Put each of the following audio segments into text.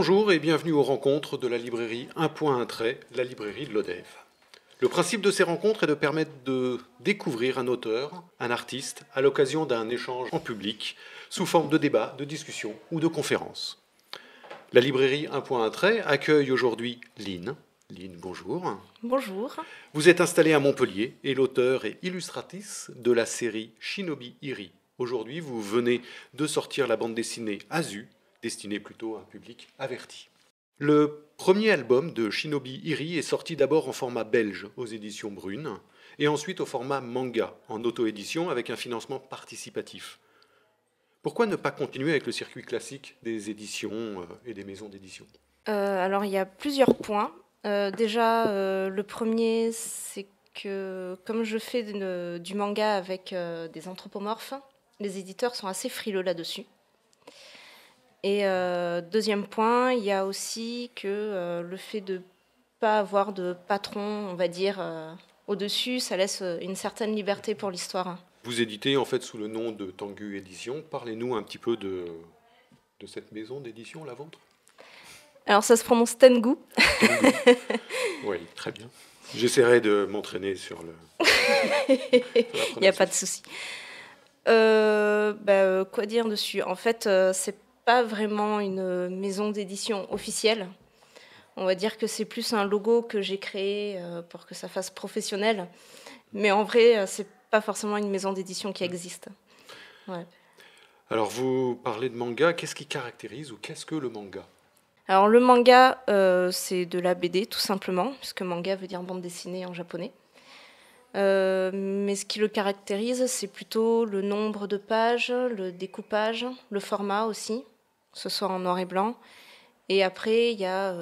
Bonjour et bienvenue aux rencontres de la librairie 1.1 Trait, la librairie de l'Odève. Le principe de ces rencontres est de permettre de découvrir un auteur, un artiste, à l'occasion d'un échange en public, sous forme de débat, de discussion ou de conférence. La librairie 1.1 Trait accueille aujourd'hui Lynn. Lynn, bonjour. Bonjour. Vous êtes installée à Montpellier et l'auteur et illustratrice de la série Shinobi Iri. Aujourd'hui, vous venez de sortir la bande dessinée Azu, destinée plutôt à un public averti. Le premier album de Shinobi Iri est sorti d'abord en format belge aux éditions Brune et ensuite au format manga en auto-édition avec un financement participatif. Pourquoi ne pas continuer avec le circuit classique des éditions et des maisons d'édition ? Alors, il y a plusieurs points. Le premier, c'est que comme je fais du manga avec des anthropomorphes, les éditeurs sont assez frileux là-dessus. Et deuxième point, il y a aussi que le fait de ne pas avoir de patron, on va dire, au-dessus, ça laisse une certaine liberté pour l'histoire. Vous éditez en fait sous le nom de Tengu Édition. Parlez-nous un petit peu de cette maison d'édition, la vôtre. Alors ça se prononce Tengu. Oui, très bien. J'essaierai de m'entraîner sur le... Il n'y a pas de souci. Quoi dire dessus ? En fait, c'est pas vraiment une maison d'édition officielle. On va dire que c'est plus un logo que j'ai créé pour que ça fasse professionnel. Mais en vrai, c'est pas forcément une maison d'édition qui existe. Ouais. Alors, vous parlez de manga. Qu'est-ce qui caractérise ou qu'est-ce que le manga ? Alors, le manga, c'est de la BD, tout simplement, puisque manga veut dire bande dessinée en japonais. Mais ce qui le caractérise, c'est plutôt le nombre de pages, le découpage, le format aussi, que ce soit en noir et blanc. Et après, il y a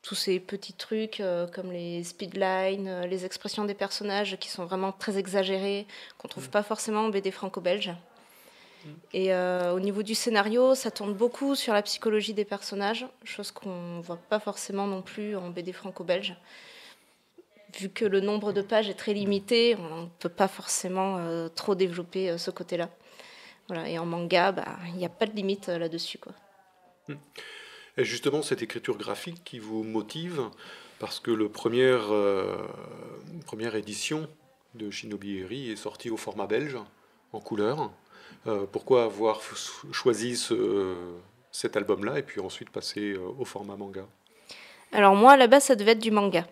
tous ces petits trucs comme les speedlines, les expressions des personnages qui sont vraiment très exagérées, qu'on ne trouve pas forcément en BD franco-belge. Et au niveau du scénario, ça tourne beaucoup sur la psychologie des personnages, chose qu'on ne voit pas forcément non plus en BD franco-belge. Vu que le nombre de pages est très limité, on ne peut pas forcément trop développer ce côté-là. Voilà. Et en manga, il n'y a pas de limite là-dessus, quoi. Et justement, cette écriture graphique qui vous motive, parce que la première édition de Shinobi Iri est sortie au format belge, en couleur. Pourquoi avoir choisi cet album-là et puis ensuite passer au format manga ? Alors moi, à la base, ça devait être du manga.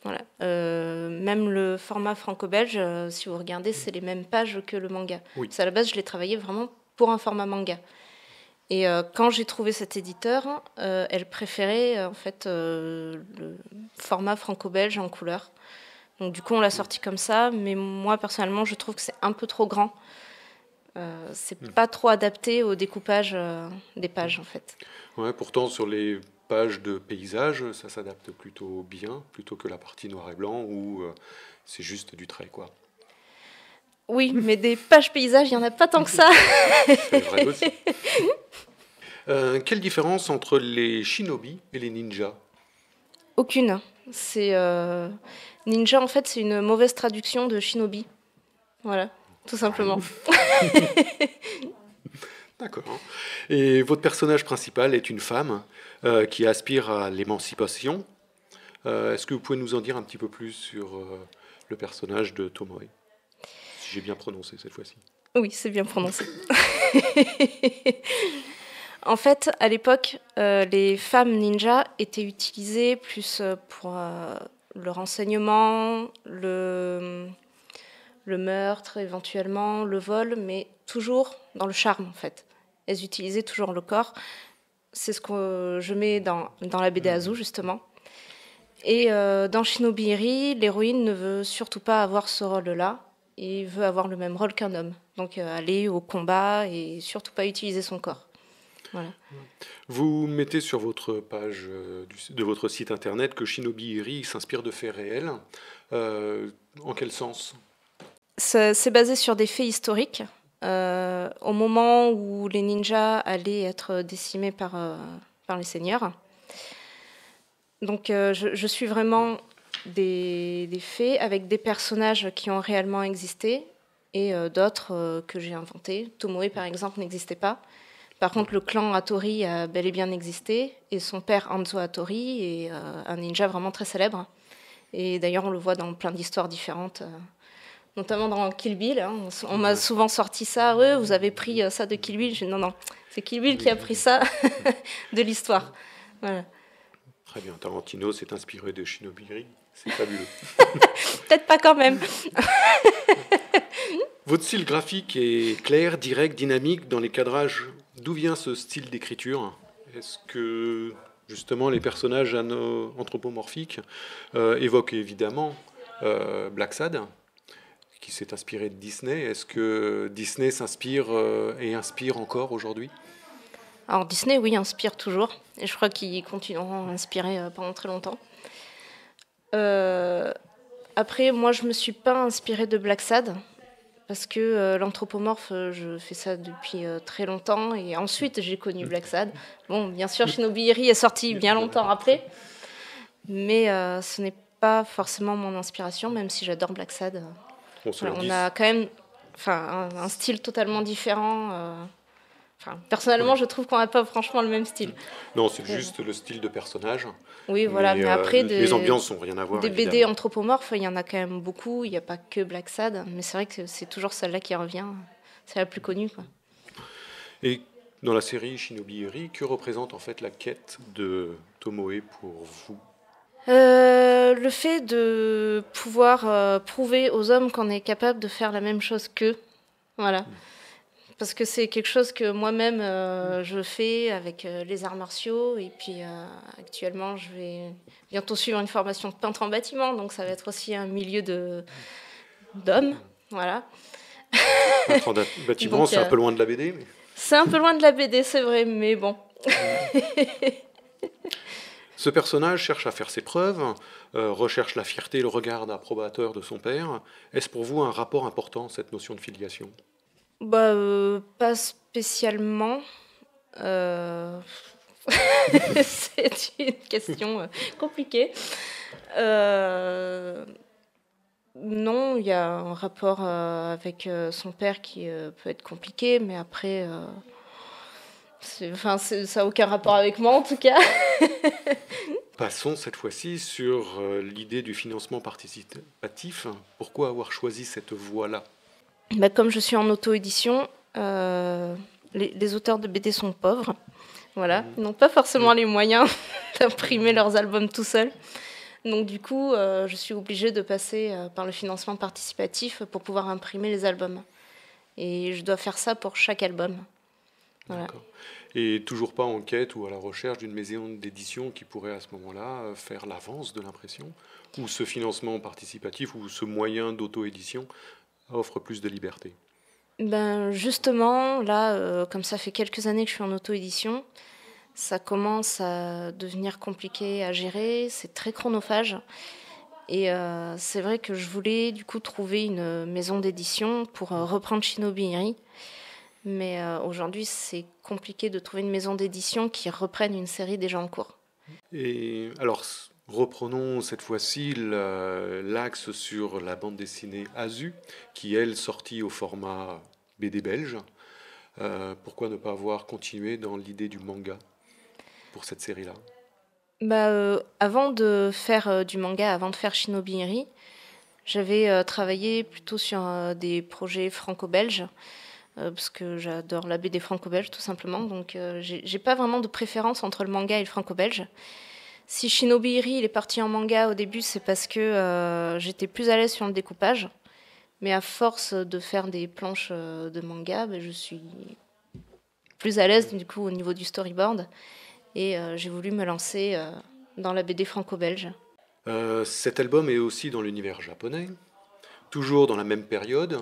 Voilà. Même le format franco-belge, si vous regardez, c'est les mêmes pages que le manga. Oui. À la base, je l'ai travaillé vraiment pour un format manga. Et quand j'ai trouvé cet éditeur, elle préférait en fait le format franco-belge en couleur. Donc du coup, on l'a sorti comme ça. Mais moi, personnellement, je trouve que c'est un peu trop grand. C'est pas trop adapté au découpage des pages, en fait. Ouais, pourtant, sur les pages de paysage, ça s'adapte plutôt bien, plutôt que la partie noir et blanc où c'est juste du trait, quoi. Oui, mais des pages paysages, il n'y en a pas tant que ça. C'est vrai aussi. Quelle différence entre les shinobi et les ninjas ? Aucune. Ninja, en fait, c'est une mauvaise traduction de shinobi. Voilà, tout simplement. D'accord. Et votre personnage principal est une femme qui aspire à l'émancipation. Est-ce que vous pouvez nous en dire un petit peu plus sur le personnage de Tomoe ? Si j'ai bien prononcé cette fois-ci. Oui, c'est bien prononcé. En fait, à l'époque, les femmes ninjas étaient utilisées plus pour le renseignement, le meurtre éventuellement, le vol, mais toujours dans le charme en fait. Elles utilisaient toujours le corps. C'est ce que je mets dans la BD Azu justement. Et dans Shinobi Iri, l'héroïne ne veut surtout pas avoir ce rôle-là et veut avoir le même rôle qu'un homme. Donc aller au combat et surtout pas utiliser son corps. Voilà. Vous mettez sur votre page de votre site internet que Shinobi Iri s'inspire de faits réels. En quel sens ? C'est basé sur des faits historiques. Au moment où les ninjas allaient être décimés par les seigneurs. Donc je suis vraiment des faits avec des personnages qui ont réellement existé et d'autres que j'ai inventés. Tomoe, par exemple, n'existait pas. Par contre, le clan Hattori a bel et bien existé, et son père Hanzo Hattori est un ninja vraiment très célèbre. Et d'ailleurs, on le voit dans plein d'histoires différentes, notamment dans Kill Bill. Hein. On m'a souvent sorti ça. Ouais, vous avez pris ça de Kill Bill. Non, non, c'est Kill Bill qui a pris ça de l'histoire. Voilà. Très bien, Tarantino s'est inspiré de Shinobi Iri. C'est fabuleux. Peut-être pas quand même. Votre style graphique est clair, direct, dynamique dans les cadrages. D'où vient ce style d'écriture? Est-ce que justement les personnages anthropomorphiques évoquent évidemment Black Sad, qui s'est inspiré de Disney? Est-ce que Disney s'inspire et inspire encore aujourd'hui? Alors Disney, oui, inspire toujours. Et je crois qu'ils continueront à inspirer pendant très longtemps. Après, moi, je ne me suis pas inspirée de Black Sad. Parce que l'anthropomorphe, je fais ça depuis très longtemps. Et ensuite, j'ai connu Black Sad. Bon, bien sûr, Shinobi Iri est sorti bien longtemps après. Mais ce n'est pas forcément mon inspiration, même si j'adore Black Sad. Voilà, on a quand même un style totalement différent. Personnellement, je trouve qu'on n'a pas franchement le même style. Non, c'est juste le style de personnage. Oui, voilà, mais après, les ambiances n'ont rien à voir. Des BD anthropomorphes, il y en a quand même beaucoup. Il n'y a pas que Black Sad, mais c'est vrai que c'est toujours celle-là qui revient. C'est la plus connue, quoi. Et dans la série Shinobi Iri, que représente en fait la quête de Tomoe pour vous? Le fait de pouvoir prouver aux hommes qu'on est capable de faire la même chose qu'eux. Voilà. Parce que c'est quelque chose que moi-même je fais avec les arts martiaux. Et puis actuellement, je vais bientôt suivre une formation de peintre en bâtiment. Donc ça va être aussi un milieu d'hommes. Voilà. Peintre en bâtiment, c'est un peu loin de la BD. Mais... C'est un peu loin de la BD, c'est vrai, mais bon. Ce personnage cherche à faire ses preuves, recherche la fierté et le regard approbateur de son père. Est-ce pour vous un rapport important, cette notion de filiation? Pas spécialement. C'est une question compliquée. Non, il y a un rapport avec son père qui peut être compliqué, mais après, ça n'a aucun rapport avec moi en tout cas. Passons cette fois-ci sur l'idée du financement participatif. Pourquoi avoir choisi cette voie-là? Comme je suis en auto-édition, les auteurs de BD sont pauvres. Voilà. Ils n'ont pas forcément les moyens d'imprimer leurs albums tout seuls. Donc du coup, je suis obligée de passer par le financement participatif pour pouvoir imprimer les albums. Et je dois faire ça pour chaque album. Voilà. D'accord. Et toujours pas en quête ou à la recherche d'une maison d'édition qui pourrait à ce moment-là faire l'avance de l'impression? Ou ce financement participatif ou ce moyen d'auto-édition offre plus de liberté? Justement, là, comme ça fait quelques années que je suis en auto-édition, ça commence à devenir compliqué à gérer, c'est très chronophage. Et c'est vrai que je voulais du coup trouver une maison d'édition pour reprendre Shinobi Iri. Mais aujourd'hui, c'est compliqué de trouver une maison d'édition qui reprenne une série déjà en cours. Et alors, reprenons cette fois-ci l'axe sur la bande dessinée Azu, qui, elle, sortie au format BD belge. Pourquoi ne pas avoir continué dans l'idée du manga pour cette série-là? Avant de faire du manga, avant de faire Shinobi Iri, j'avais travaillé plutôt sur des projets franco-belges, parce que j'adore la BD franco-belge tout simplement. Donc j'ai pas vraiment de préférence entre le manga et le franco-belge. Si Shinobi Iri il est parti en manga au début, c'est parce que j'étais plus à l'aise sur le découpage. Mais à force de faire des planches de manga, je suis plus à l'aise du coup au niveau du storyboard. Et j'ai voulu me lancer dans la BD franco-belge. Cet album est aussi dans l'univers japonais, toujours dans la même période.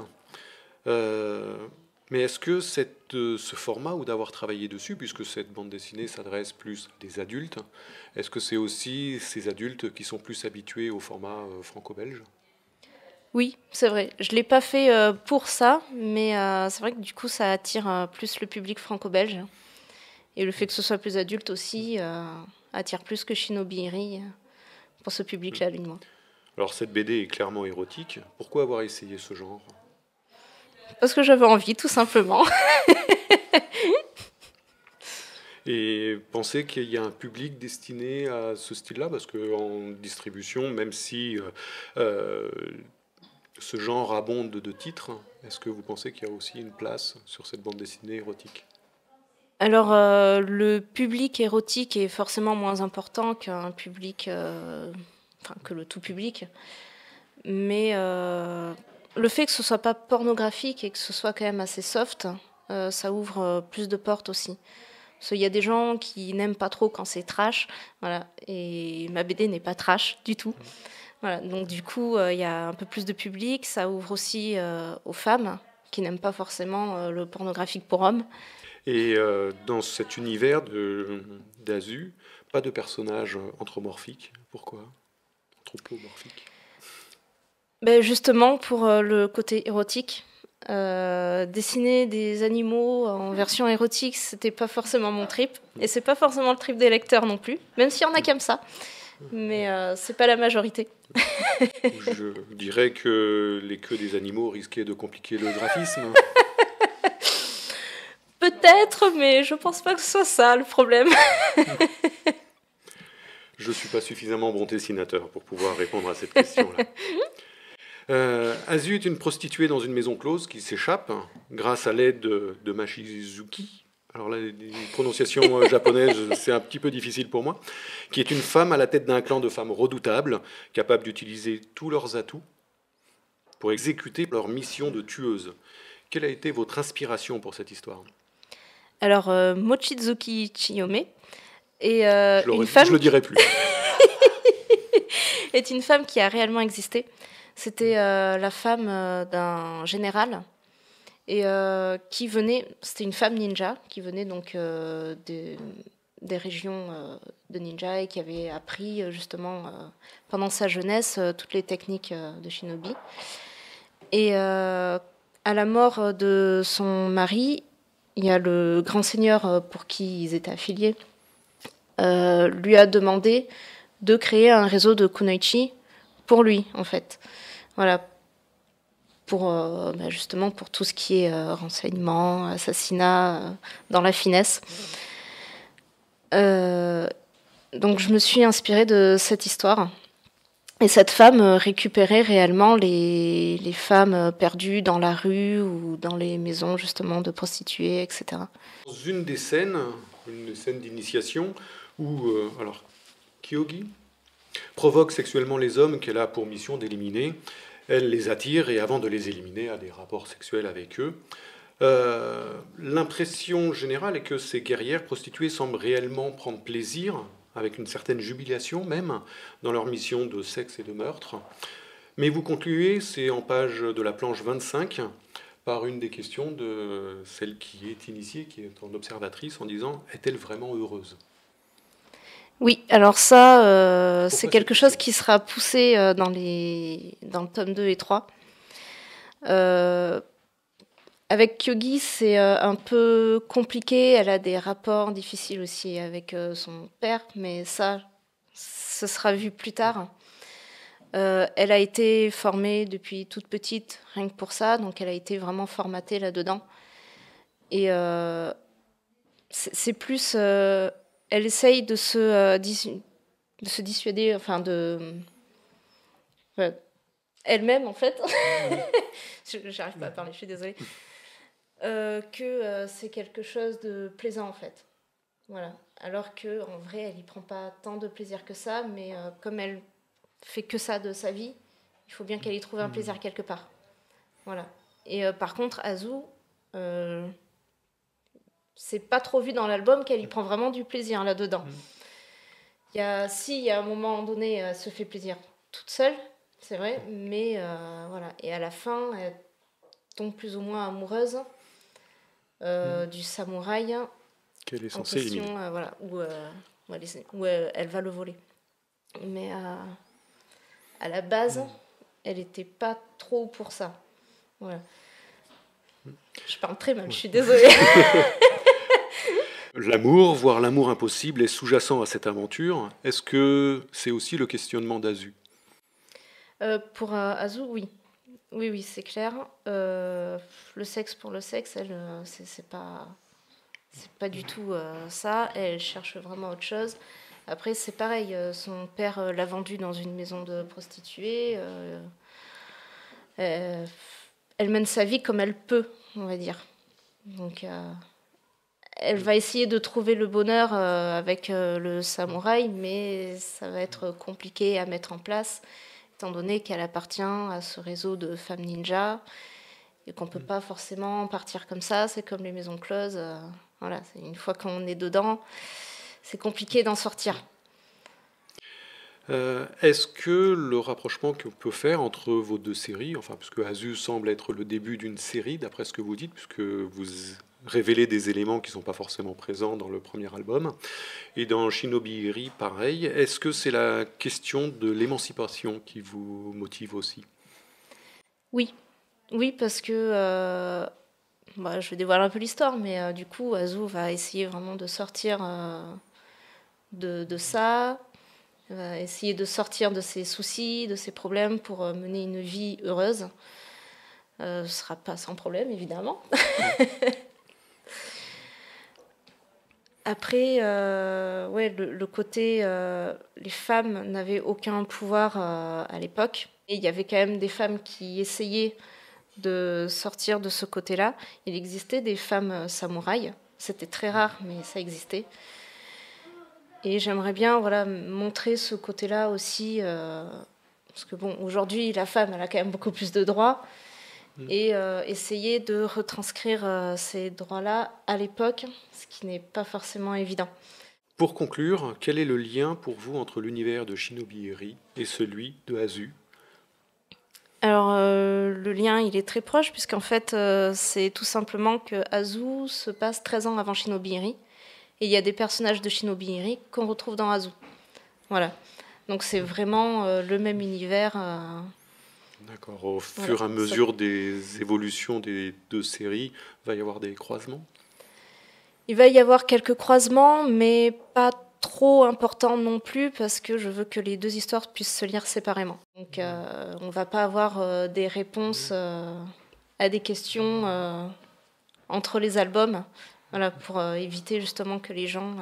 Mais est-ce que ce format, ou d'avoir travaillé dessus, puisque cette bande dessinée s'adresse plus à des adultes, est-ce que c'est aussi ces adultes qui sont plus habitués au format franco-belge? Oui, c'est vrai. Je ne l'ai pas fait pour ça, mais c'est vrai que du coup, ça attire plus le public franco-belge. Et le fait que ce soit plus adulte aussi attire plus que Shinobi Iri pour ce public-là, lui de moi. Alors cette BD est clairement érotique. Pourquoi avoir essayé ce genre? Parce que j'avais envie, tout simplement. Et pensez qu'il y a un public destiné à ce style-là, parce qu'en distribution, même si euh, ce genre abonde de titres, est-ce que vous pensez qu'il y a aussi une place sur cette bande dessinée érotique? Alors, le public érotique est forcément moins important qu'un public, enfin que le tout public, mais le fait que ce soit pas pornographique et que ce soit quand même assez soft, ça ouvre plus de portes aussi. Parce qu'il y a des gens qui n'aiment pas trop quand c'est trash, voilà, et ma BD n'est pas trash du tout. Voilà, donc du coup, il y a un peu plus de public, ça ouvre aussi aux femmes qui n'aiment pas forcément le pornographique pour hommes. Et dans cet univers d'Azu, pas de personnages anthropomorphiques. Pourquoi? Anthropomorphiques. Ben justement, pour le côté érotique, dessiner des animaux en version érotique, c'était pas forcément mon trip. Et c'est pas forcément le trip des lecteurs non plus, même s'il y en a qui aiment ça. Mais c'est pas la majorité. Je dirais que les queues des animaux risquaient de compliquer le graphisme. Peut-être, mais je pense pas que ce soit ça le problème. Je ne suis pas suffisamment bon dessinateur pour pouvoir répondre à cette question-là. Azu est une prostituée dans une maison close qui s'échappe grâce à l'aide de Machizuki. Alors là, les prononciations japonaises, c'est un petit peu difficile pour moi. Qui est une femme à la tête d'un clan de femmes redoutables, capables d'utiliser tous leurs atouts pour exécuter leur mission de tueuse. Quelle a été votre inspiration pour cette histoire? Alors, Mochizuki Chiyome est Je le dirai plus. est une femme qui a réellement existé. C'était la femme d'un général et qui venait, c'était une femme ninja qui venait donc des régions de ninja et qui avait appris justement pendant sa jeunesse toutes les techniques de shinobi. Et à la mort de son mari, il y a le grand seigneur pour qui ils étaient affiliés, lui a demandé de créer un réseau de kunoichi pour lui, en fait. Voilà, pour justement pour tout ce qui est renseignement, assassinat, dans la finesse. Donc je me suis inspirée de cette histoire. Et cette femme récupérait réellement les femmes perdues dans la rue ou dans les maisons justement de prostituées, etc. Dans une des scènes d'initiation, où alors, Kyogi provoque sexuellement les hommes qu'elle a pour mission d'éliminer. Elle les attire et avant de les éliminer, a des rapports sexuels avec eux. L'impression générale est que ces guerrières prostituées semblent réellement prendre plaisir, avec une certaine jubilation même, dans leur mission de sexe et de meurtre. Mais vous concluez, c'est en page de la planche 25, par une des questions de celle qui est initiée, qui est en observatrice, en disant « Est-elle vraiment heureuse ?» Oui, alors ça, c'est quelque chose qui sera poussé dans le tome 2 et 3. Avec Kyogi, c'est un peu compliqué. Elle a des rapports difficiles aussi avec son père, mais ça, ce sera vu plus tard. Elle a été formée depuis toute petite, rien que pour ça, donc elle a été vraiment formatée là-dedans. Et c'est plus... elle essaye de se dissuader, enfin elle-même en fait. J'arrive pas à parler, je suis désolée. Que c'est quelque chose de plaisant en fait. Voilà. Alors que en vrai, elle y prend pas tant de plaisir que ça, mais comme elle fait que ça de sa vie, il faut bien qu'elle y trouve un plaisir quelque part. Voilà. Et par contre, Azu, c'est pas trop vu dans l'album qu'elle y prend vraiment du plaisir là-dedans. Il y a un moment donné, elle se fait plaisir toute seule, c'est vrai, mais voilà. Et à la fin, elle tombe plus ou moins amoureuse du samouraï qu'elle est en censée question, éliminer. voilà, où elle va le voler. Mais à la base, elle n'était pas trop pour ça. Voilà. Je parle très mal, je suis désolée. L'amour, voire l'amour impossible, est sous-jacent à cette aventure. Est-ce que c'est aussi le questionnement d'Azu? Pour Azu, oui. Oui, c'est clair. Le sexe pour le sexe, elle, c'est pas... C'est pas du tout ça. Elle cherche vraiment autre chose. Après, c'est pareil. Son père l'a vendue dans une maison de prostituées. Elle mène sa vie comme elle peut, on va dire. Donc, elle va essayer de trouver le bonheur avec le samouraï, mais ça va être compliqué à mettre en place, étant donné qu'elle appartient à ce réseau de femmes ninja et qu'on ne peut pas forcément partir comme ça. C'est comme les maisons closes. Voilà, une fois qu'on est dedans, c'est compliqué d'en sortir. Est-ce que le rapprochement qu'on peut faire entre vos deux séries, enfin, puisque Azu semble être le début d'une série, d'après ce que vous dites, puisque vous révélez des éléments qui ne sont pas forcément présents dans le premier album, et dans Shinobi Iri, pareil, est-ce que c'est la question de l'émancipation qui vous motive aussi? Oui, oui, parce que je vais dévoiler un peu l'histoire, mais du coup, Azu va essayer vraiment de sortir de ça. Elle va essayer de sortir de ses soucis, de ses problèmes pour mener une vie heureuse. Ce ne sera pas sans problème, évidemment. Après, le côté, les femmes n'avaient aucun pouvoir à l'époque. Et il y avait quand même des femmes qui essayaient de sortir de ce côté-là. Il existait des femmes samouraïs. C'était très rare, mais ça existait. Et j'aimerais bien montrer ce côté-là aussi, parce que aujourd'hui, la femme, elle a quand même beaucoup plus de droits, et essayer de retranscrire ces droits-là à l'époque, ce qui n'est pas forcément évident. Pour conclure, quel est le lien pour vous entre l'univers de Shinobi Iri et celui de Azu? Alors, le lien, il est très proche, puisqu'en fait, c'est tout simplement que Azu se passe 13 ans avant Shinobi Iri. Et il y a des personnages de Shinobi Iri qu'on retrouve dans Azu. Voilà. Donc c'est vraiment le même univers. D'accord. Au fur et à mesure des évolutions des deux séries, il va y avoir des croisements? Il va y avoir quelques croisements, mais pas trop importants non plus, parce que je veux que les deux histoires puissent se lire séparément. Donc on ne va pas avoir des réponses à des questions entre les albums. Voilà, pour éviter justement que les gens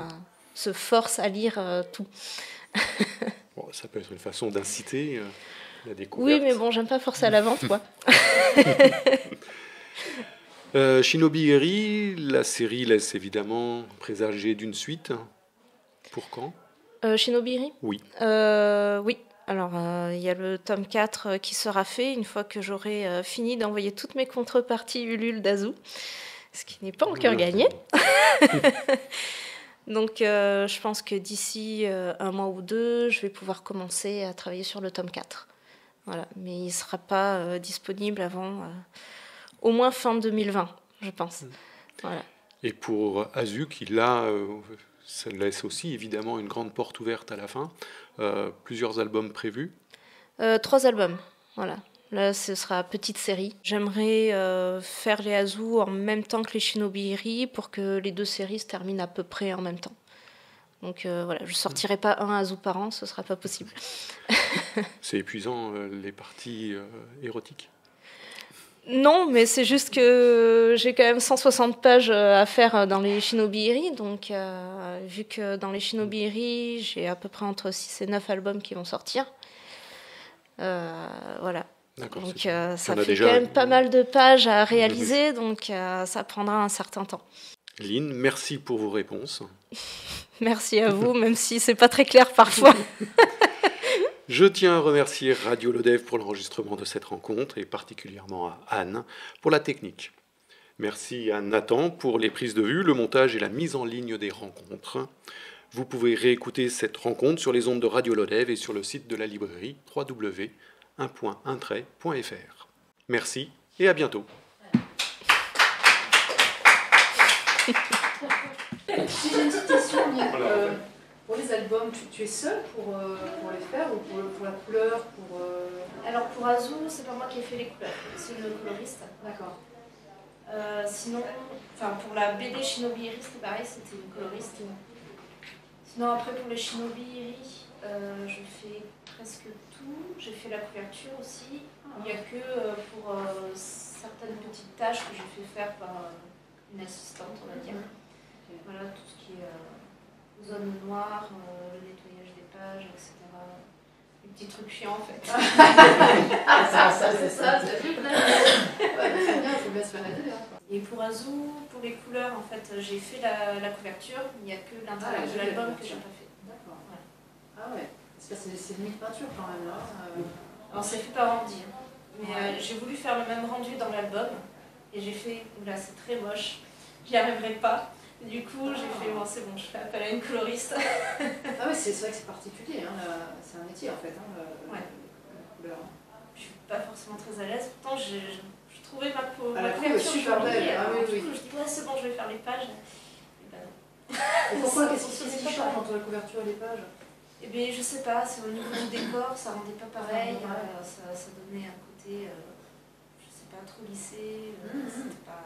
se forcent à lire tout. Bon, ça peut être une façon d'inciter la découverte. Oui, mais bon, j'aime pas forcer à la vente, quoi. Shinobi Iri, la série laisse évidemment présager d'une suite. Pour quand? Shinobi Iri ? Oui. Oui. Alors, il y a le tome 4 qui sera fait une fois que j'aurai fini d'envoyer toutes mes contreparties Ulule d'Azu. Ce qui n'est pas encore gagné. Donc, je pense que d'ici un mois ou deux, je vais pouvoir commencer à travailler sur le tome 4. Voilà. Mais il ne sera pas disponible avant au moins fin 2020, je pense. Voilà. Et pour Azu, qui là, ça laisse aussi évidemment une grande porte ouverte à la fin. Plusieurs albums prévus? 3 albums, voilà. Là, ce sera petite série. J'aimerais faire les Azu en même temps que les Shinobi Iri pour que les deux séries se terminent à peu près en même temps. Donc voilà, je ne sortirai pas un Azu par an, ce ne sera pas possible. C'est épuisant, les parties érotiques? Non, mais c'est juste que j'ai quand même 160 pages à faire dans les Shinobi Iri. Donc, vu que dans les Shinobi Iri, j'ai à peu près entre 6 et 9 albums qui vont sortir. Voilà. Donc ça fait quand même pas mal de pages à réaliser, donc ça prendra un certain temps. Lynn, merci pour vos réponses. Merci à vous, même si c'est pas très clair parfois. Je tiens à remercier Radio Lodev pour l'enregistrement de cette rencontre et particulièrement à Anne pour la technique. Merci à Nathan pour les prises de vue, le montage et la mise en ligne des rencontres. Vous pouvez réécouter cette rencontre sur les ondes de Radio Lodev et sur le site de la librairie www.1.1trait.fr. Merci et à bientôt. Si j'ai une petite question, pour les albums, tu es seule pour les faire ou pour la couleur Alors pour Azu, c'est pas moi qui ai fait les couleurs, c'est le coloriste. D'accord. Sinon, pour la BD Shinobi Iri, c'était pareil, c'était une coloriste. Sinon après pour les Shinobi Iri, je fais presque tout. J'ai fait la couverture aussi. Il n'y a que pour certaines petites tâches que j'ai fait faire par une assistante, on va dire. Voilà, tout ce qui est zone noire, le nettoyage des pages, etc. Les petits trucs chiants en fait. C'est ça, c'est bien, il faut bien se faire aider. Et pour Azou, pour les couleurs, en fait, j'ai fait la couverture, il n'y a que l'intérieur de l'album que j'ai pas fait. D'accord. Ouais. Ah ouais, c'est limite peinture quand même là. Alors c'est fait par Andy, hein. Mais j'ai voulu faire le même rendu dans l'album et j'ai fait, oula c'est très moche, j'y arriverai pas. Du coup j'ai fait, bon c'est bon, je fais appel à une coloriste. Ah ouais, c'est vrai que c'est particulier, hein, c'est un métier en fait, hein, Ouais. la couleur. Je suis pas forcément très à l'aise, pourtant je trouvais ma la couverture super belle. jolie, Ah oui, oui. Du coup je dis ouais c'est bon, je vais faire les pages. Et ben non. Et pourquoi, qu'est-ce qui change entre la couverture et les pages? Eh bien, je sais pas, c'est au niveau du décor, ça rendait pas pareil, ça donnait un côté, je sais pas, trop lissé, c'était pas...